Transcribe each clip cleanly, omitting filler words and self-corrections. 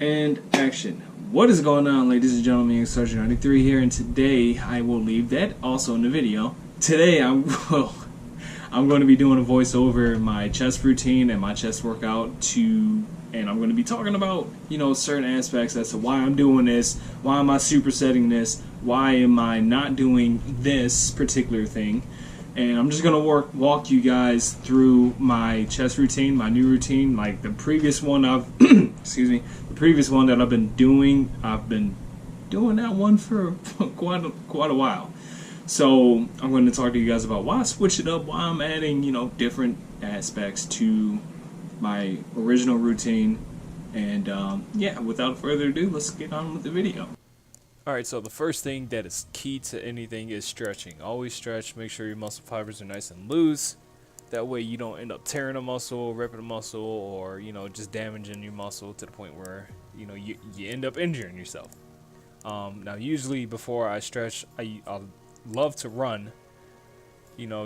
And action. What is going on, ladies and gentlemen? Sergeant 93 here, and today I will leave that also in the video. Today I'm going to be doing a voiceover my chest routine and my chest workout and I'm going to be talking about, certain aspects as to why I'm doing this, why am I supersetting this, why am I not doing this particular thing. And I'm just going to walk you guys through my chest routine, my new routine, like the previous one the previous one that I've been doing. I've been doing that one for quite a while. So I'm going to talk to you guys about why I switched it up, why I'm adding, different aspects to my original routine. And yeah, without further ado, let's get on with the video. Alright, so the first thing that is key to anything is stretching. Always stretch, make sure your muscle fibers are nice and loose. That way you don't end up tearing a muscle, ripping a muscle, or just damaging your muscle to the point where you end up injuring yourself. Now usually before I stretch, I love to run,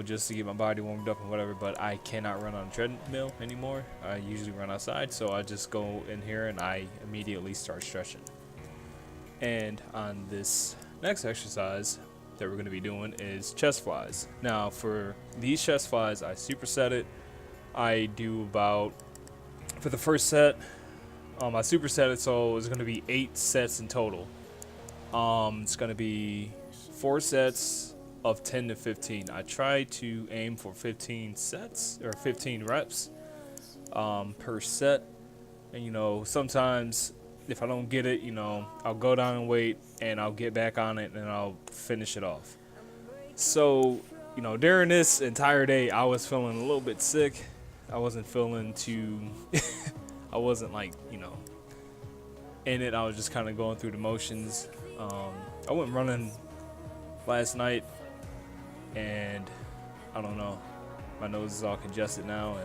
just to get my body warmed up and whatever, but I cannot run on a treadmill anymore. I usually run outside, so I just go in here and I immediately start stretching. And on this next exercise that we're going to be doing is chest flies. Now for these chest flies, I superset it. I do about, for the first set, I superset it, so it's going to be 8 sets in total. It's going to be 4 sets of 10 to 15. I try to aim for 15 sets or 15 reps per set. And sometimes if I don't get it, I'll go down and wait, and I'll get back on it, and I'll finish it off. So, during this entire day, I was feeling a little bit sick. I wasn't feeling too, I wasn't in it. I was just kind of going through the motions. I went running last night, and I don't know, my nose is all congested now,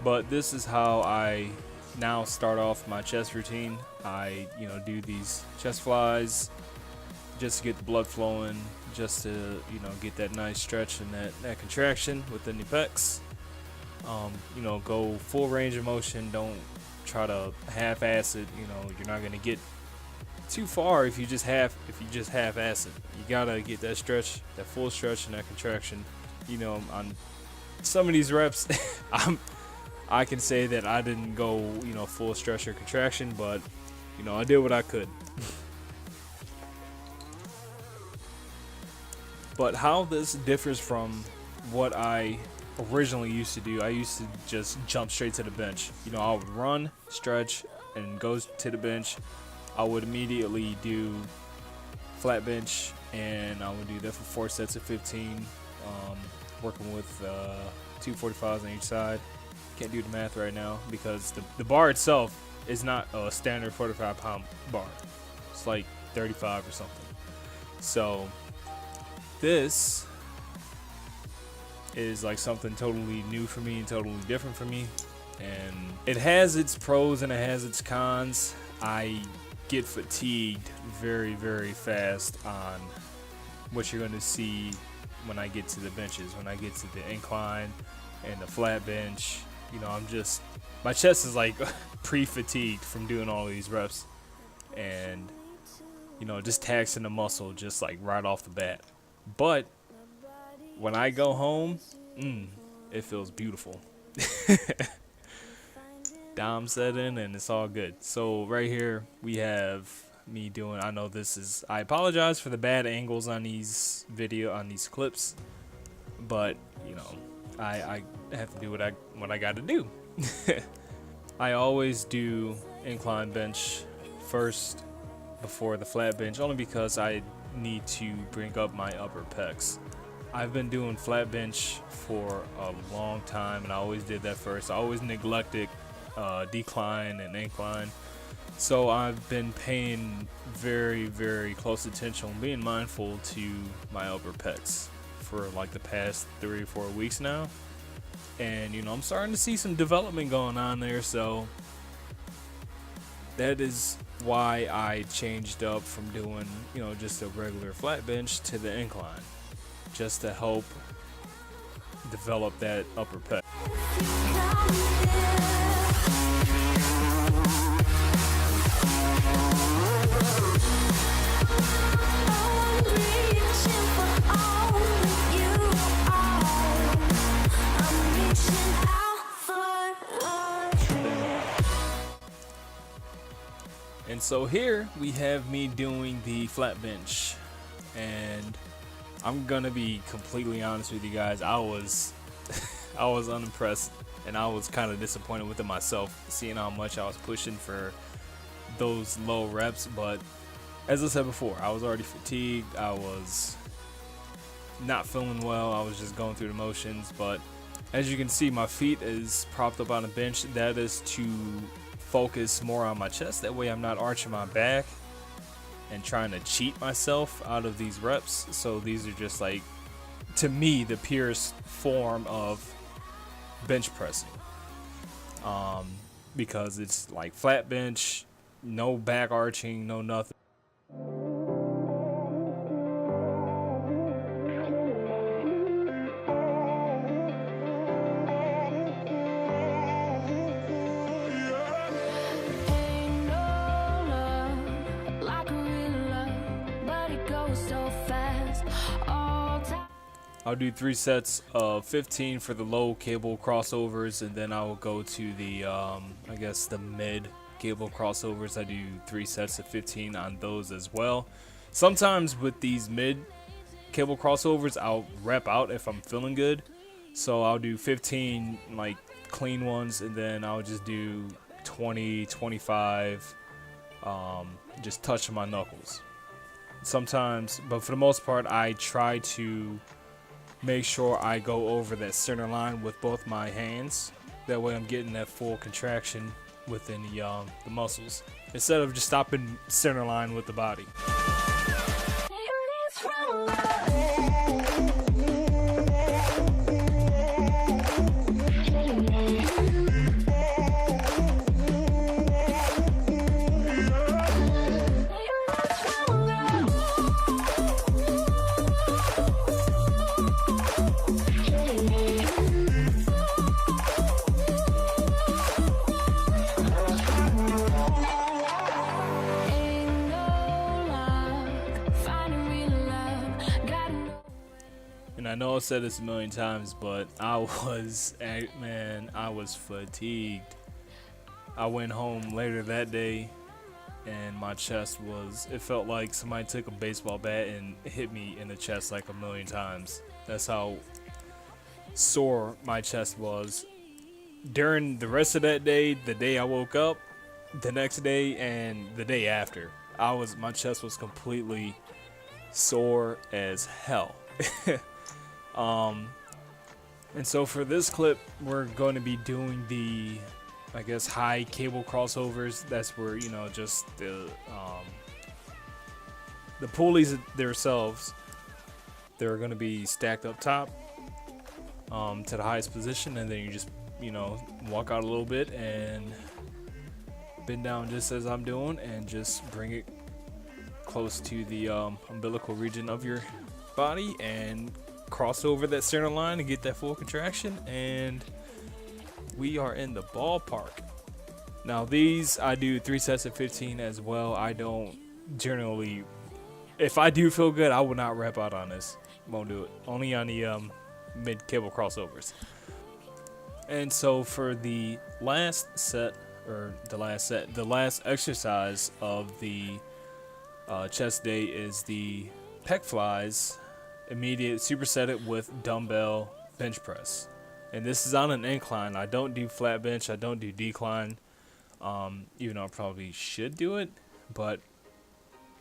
but this is how I now start off my chest routine. I do these chest flies just to get the blood flowing, just to get that nice stretch and that contraction within the pecs. Go full range of motion. Don't try to half-ass it. You're not gonna get too far if you just half-ass it. You gotta get that stretch, that full stretch and that contraction. On some of these reps I can say that I didn't go, full stretch or contraction, but, I did what I could. But how this differs from what I originally used to do, I used to just jump straight to the bench. I would run, stretch, and go to the bench. I would immediately do flat bench, and I would do that for 4 sets of 15, working with 245s on each side. Can't do the math right now because the bar itself is not a standard 45-pound bar. It's like 35 or something. So this is like something totally new for me and totally different for me, and it has its pros and it has its cons. I get fatigued very, very fast on what you're going to see when I get to the benches, when I get to the incline and the flat bench. My chest is like pre-fatigued from doing all these reps, and just taxing the muscle just like right off the bat. But when I go home, it feels beautiful. Dom set in and it's all good. So right here we have me doing, I apologize for the bad angles on these clips, but I have to do what I got to do. I always do incline bench first before the flat bench, only because I need to bring up my upper pecs. I've been doing flat bench for a long time, and I always did that first. I always neglected decline and incline. So I've been paying very, very close attention, being mindful to my upper pecs for like the past 3 or 4 weeks now. And I'm starting to see some development going on there, so that is why I changed up from doing just a regular flat bench to the incline, just to help develop that upper pec. And so here we have me doing the flat bench, and I'm gonna be completely honest with you guys. I was I was unimpressed, and I was kind of disappointed with it myself, seeing how much I was pushing for those low reps. But as I said before, I was already fatigued. I was not feeling well. I was just going through the motions. But as you can see, my feet is propped up on a bench. That is to focus more on my chest. That way I'm not arching my back and trying to cheat myself out of these reps. So these are just like, to me, the purest form of bench pressing, because it's like flat bench, no back arching, no nothing. I'll do 3 sets of 15 for the low cable crossovers, and then I will go to the I guess the mid cable crossovers. I do 3 sets of 15 on those as well. Sometimes with these mid cable crossovers, I'll rep out if I'm feeling good. So I'll do 15 like clean ones, and then I'll just do 20, 25, just touching my knuckles. Sometimes, but for the most part, I try to make sure I go over that center line with both my hands. That way I'm getting that full contraction within the muscles, instead of just stopping center line with the body. And I know I said this a million times, but I was fatigued. I went home later that day, and my chest it felt like somebody took a baseball bat and hit me in the chest like a million times. That's how sore my chest was. During the rest of that day, the day I woke up, the next day, and the day after, my chest was completely sore as hell. And so for this clip, we're going to be doing the, I guess, high cable crossovers. That's where, you know, just the pulleys themselves, they're going to be stacked up top to the highest position, and then you just, you know, walk out a little bit and bend down just as I'm doing, and just bring it close to the umbilical region of your body and cross over that center line and get that full contraction, and we are in the ballpark. Now these, I do 3 sets of 15 as well. I don't generally, if I do feel good, I will not rep out on this. Won't do it. Only on the mid cable crossovers. And so for the last exercise of the chest day is the pec flies. Immediate superset it with dumbbell bench press, and this is on an incline. I don't do flat bench, I don't do decline, even though I probably should do it, but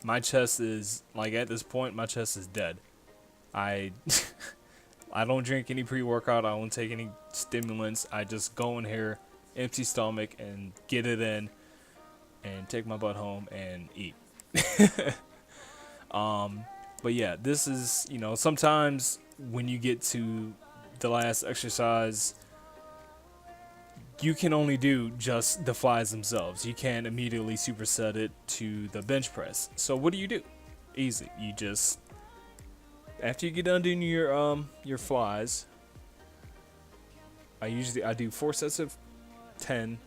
my chest is, like, at this point, my chest is dead. I don't drink any pre-workout, I don't take any stimulants. I just go in here empty stomach and get it in and take my butt home and eat. But yeah, this is, you know, sometimes when you get to the last exercise, you can only do just the flies themselves. You can't immediately superset it to the bench press. So what do? Easy. You just, after you get done doing your flies, I do 4 sets of 10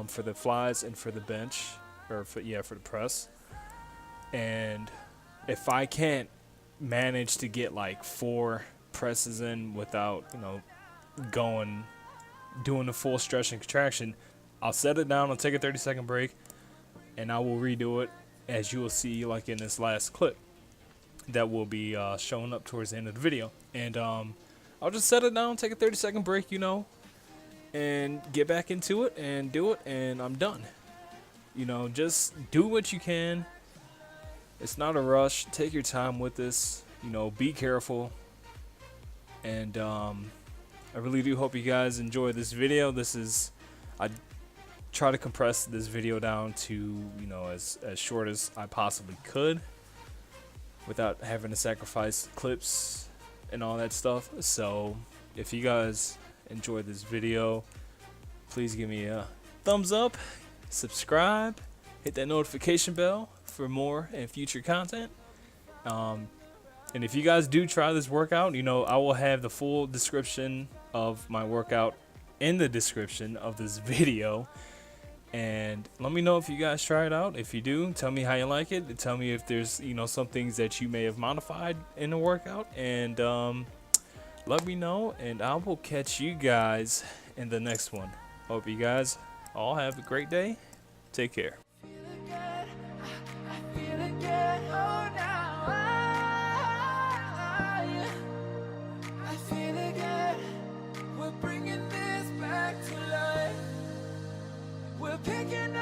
for the flies and for the bench, or for the press. And if I can't manage to get like 4 presses in without, you know, doing the full stretch and contraction, I'll set it down, I'll take a 30-second break, and I will redo it, as you will see like in this last clip that will be showing up towards the end of the video. And I'll just set it down, take a 30-second break, you know, and get back into it and do it, and I'm done. You know, just do what you can. It's not a rush. Take your time with this. You know, be careful. And I really do hope you guys enjoy this video. I try to compress this video down to, you know, as short as I possibly could, without having to sacrifice clips and all that stuff. So if you guys enjoyed this video, please give me a thumbs up, subscribe, hit that notification bell for more and future content. And if you guys do try this workout, you know, I will have the full description of my workout in the description of this video. And let me know if you guys try it out. If you do, tell me how you like it. Tell me if there's, you know, some things that you may have modified in the workout. And let me know, and I will catch you guys in the next one. Hope you guys all have a great day. Take care. We're bringing this back to life. We're picking up